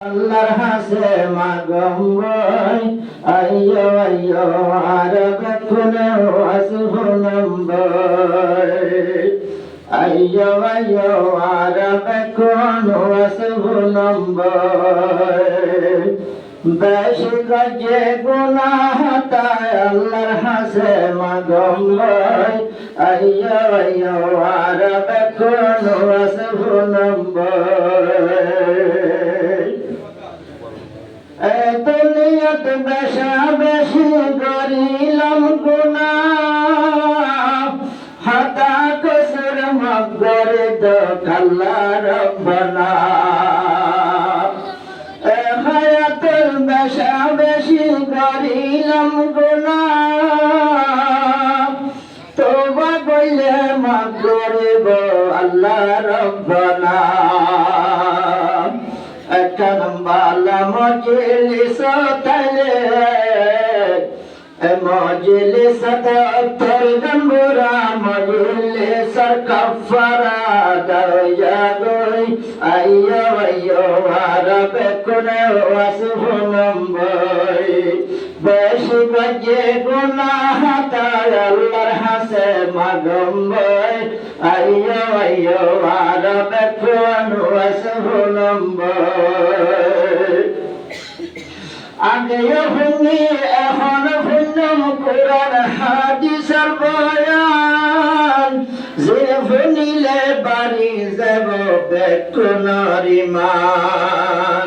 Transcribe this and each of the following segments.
আল্লাহর হাসে মাগম্বই আইয়ো আইয়ো আর বেকুনে আসবুনম্বই আইয়ো আইয়ো আর বেকুন আসবুনম্বই বেশি গজে গুনাহ তাই আল্লাহর হাসে মাগম্বই আইয়ো আইয়ো আর বেকুন আসবুনম্বই দুনিয়াত বেশা বেশি করিলাম গুনাহ হাতা কসুর মগরে তো খাল্লা রব্বানা হায়াতুল বেশা বেশি করিলাম গুনাহ তোবা কইলে মাফ করিব আল্লাহ রব্বানা বালা মজলিস তাইলে মজলিস তর গম্বুরা মজলিস কাফারা দয়া গই আইয়ো আইয়ো আরবে কোনে ওয়াসফুনম্বই বেশি গজে গুনাহ তাই আল্লাহর হাসে মাগম্বই আইয়ো আইয়ো আরবে কোনে ওয়াসফুনম্বই আগেও শুনি এখন শুনম কোরআন হাদিসের বয়ান যে শুনিলে বাড়ি যাব বেকুনের ঈমান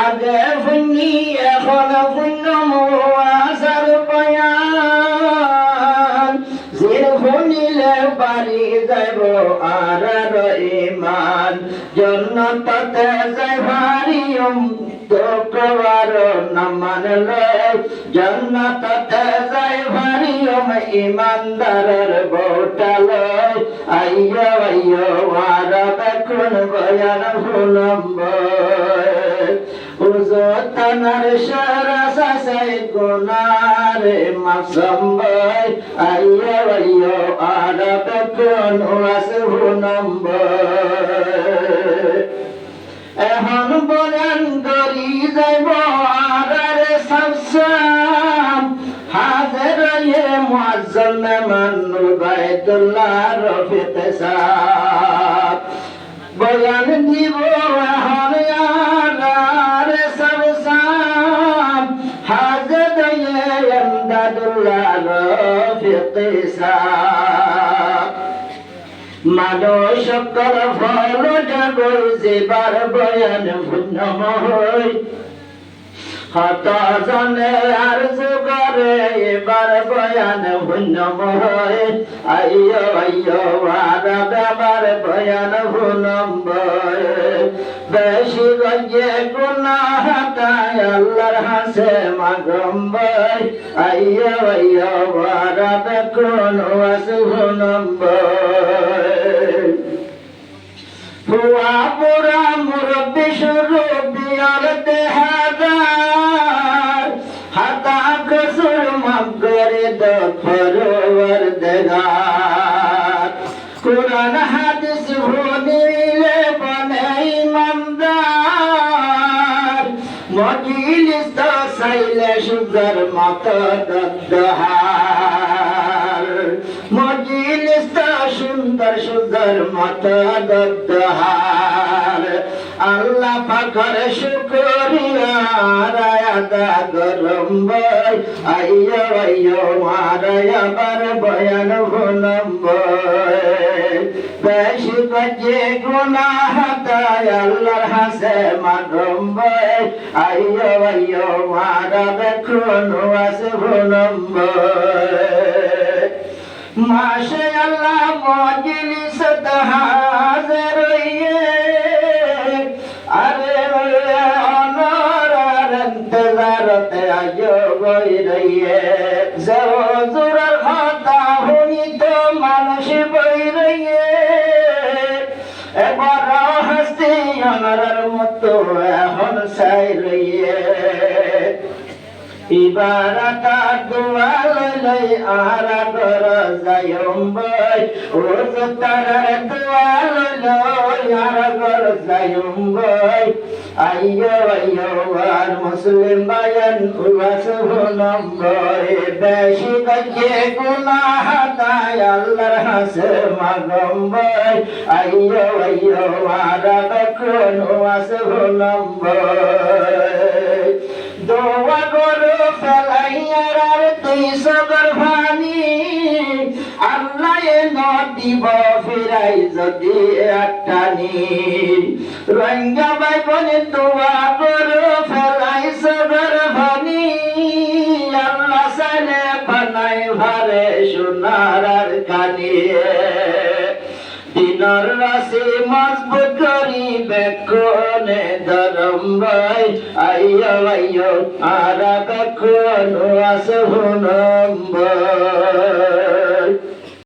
আগে শুনি এখন শুনম ওয়াজের বয়ান যে শুনিলে বাড়ি যাব আর ঈমান জান্নাতে যাই ভারিয়ম তোকবার না মানলে জান্নাতে যাই ভারিয়ম ইমানদারের বোটালে আইয়ো আইয়ো আর বেকুন বয়ান শুনম্বই উজতানার সারাসা সাই গুনারে মাসম্বই আইয়ো আইয়ো আর বেকুন শুনম্বই এখন বলেন করি যাইব আর সাবসাম হাজার মুআজ্জম মেহমান উবাইদুল্লাহ রফিক সাহেব বয়ান দিব এখন আর সাবসাম হাজার এমদাদুল্লাহ রফিক সাহেব মানুষ সকল ফল জগল যেবার বয়ান পুণ্যম হই হত জনে আর যুগরে এবার বয়ান পুণ্যম হই আইয়ো আইয়ো আর বেবার বয়ান পুণ্যম্বই বেশি গজে গুনাহ তাই আল্লাহর হাসে মাগম্বই আইয়ো আইয়ো আর বেকুন ওয়াসফুনম্বই হুয়া পুরা মুরব্বি সুরব্বি আর দেহাদার হাতা কসুর মগরে দফরওয়ার দেগার কুরআন হাদিস ভুলিলে বনে ইমানদার মজলিস তো সাইলে সুন্দর মত দদ্দহার মজলিস তো সুন্দর সুন্দর মত দদ্দহার আল্লাহ পাকের শুকরিয়া আদা করম্বই আইয়ো আইয়ো মারায়া বার বয়ান শুনম্বই বেশি গজে গুনাহ তাই আল্লাহর হাসে মাগম্বই আইয়ো আইয়ো মারা বেকুন ওয়াসফুনম্বই মাশা আল্লাহ মজলিস হাজির হইয়ে আরে অনর আর ইন্তজারতে আইয়ো গই রইয়ে যে হুজুরের কথা শুনি তো মানুষ বই রইয়ে এবার হাসতে অনরের মতো এখন চাই রইয়ে ইবারাতা দুয়ালই আরা গর যায়ম বই ও তারার দুয়ালই আরা গর যায়ম বই আইয়ো আইয়ো আর মুসলিম বায়ান উলাস ভুলম বই বেশি গজে গুনাহ তাই আল্লাহর হাসে মাগম বই আইয়ো আইয়ো আরা বকন উলাস ভুলম বই দোয়া করো ফেলাইয়ার আর তুই সগর ভানি আল্লাহ নদীব ফিরাই যদি একটানি রঙ্গা বাই বলে দোয়া করো ফেলাই সগর ভানি আল্লাহ সালে বানাই ভারে সোনার আর কানি দিনর রাশি মজবুত করিবে কোনে ধরম ভাই আইয়ো আইয়ো আর বেক্ষণ আসহুনম ভাই।